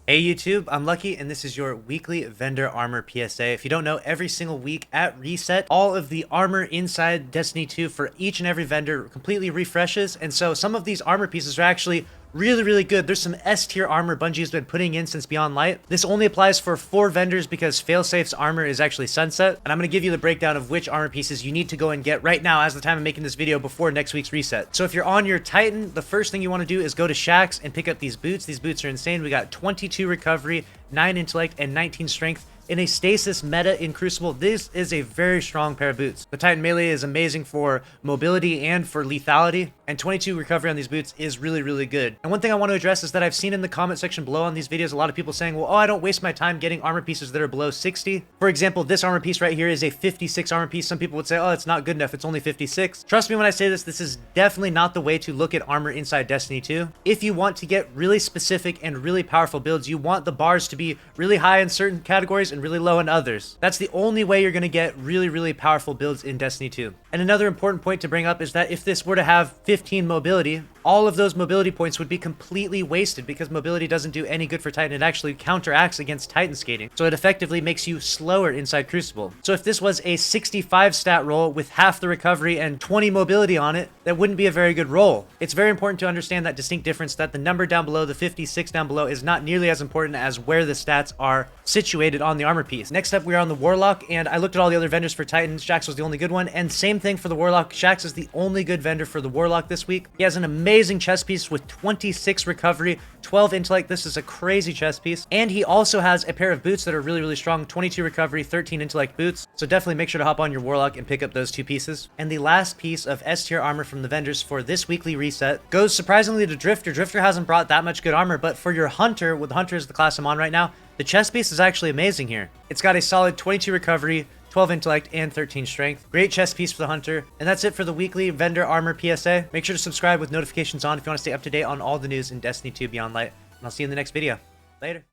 Hey YouTube, I'm Lucky and this is your weekly vendor armor PSA. If you don't know, every single week at reset, all of the armor inside Destiny 2 for each and every vendor completely refreshes. And so some of these armor pieces are actually really good. There's some S tier armor Bungie's been putting in since Beyond Light. This only applies for 4 vendors because Failsafe's armor is actually sunset. And I'm going to give you the breakdown of which armor pieces you need to go and get right now as the time I'm making this video before next week's reset. So if you're on your Titan, the first thing you want to do is go to Shaxx and pick up these boots. These boots are insane. We got 22 recovery, 9 intellect, and 19 strength. In a stasis meta in Crucible, this is a very strong pair of boots. The Titan melee is amazing for mobility and for lethality, and 22 recovery on these boots is really good. And one thing I want to address is that I've seen in the comment section below on these videos a lot of people saying, well, oh, I don't waste my time getting armor pieces that are below 60. For example, this armor piece right here is a 56 armor piece. Some people would say, oh, it's not good enough, it's only 56. Trust me when I say this, this is definitely not the way to look at armor inside Destiny 2. If you want to get really specific and really powerful builds, you want the bars to be really high in certain categories and really low in others. That's the only way you're going to get really powerful builds in Destiny 2. And another important point to bring up is that if this were to have 15 mobility, all of those mobility points would be completely wasted because mobility doesn't do any good for Titan. It actually counteracts against Titan skating. So it effectively makes you slower inside Crucible. So if this was a 65 stat roll with half the recovery and 20 mobility on it, that wouldn't be a very good roll. It's very important to understand that distinct difference, that the number down below, the 56 down below, is not nearly as important as where the stats are situated on the armor piece. Next up, we're on the Warlock, and I looked at all the other vendors for Titan. Shaxx was the only good one, and same thing for the Warlock. Shaxx is the only good vendor for the Warlock this week. He has an amazing chest piece with 26 recovery, 12 intellect. This is a crazy chest piece. And he also has a pair of boots that are really strong, 22 recovery, 13 intellect boots. So definitely make sure to hop on your Warlock and pick up those 2 pieces. And the last piece of S tier armor from the vendors for this weekly reset goes surprisingly to Drifter. Drifter hasn't brought that much good armor, but for your Hunter, with Hunter is the class I'm on right now, the chest piece is actually amazing here. It's got a solid 22 recovery, 12 intellect, and 13 strength. Great chest piece for the Hunter. And that's it for the weekly vendor armor PSA. Make sure to subscribe with notifications on if you want to stay up to date on all the news in Destiny 2 Beyond Light. And I'll see you in the next video. Later.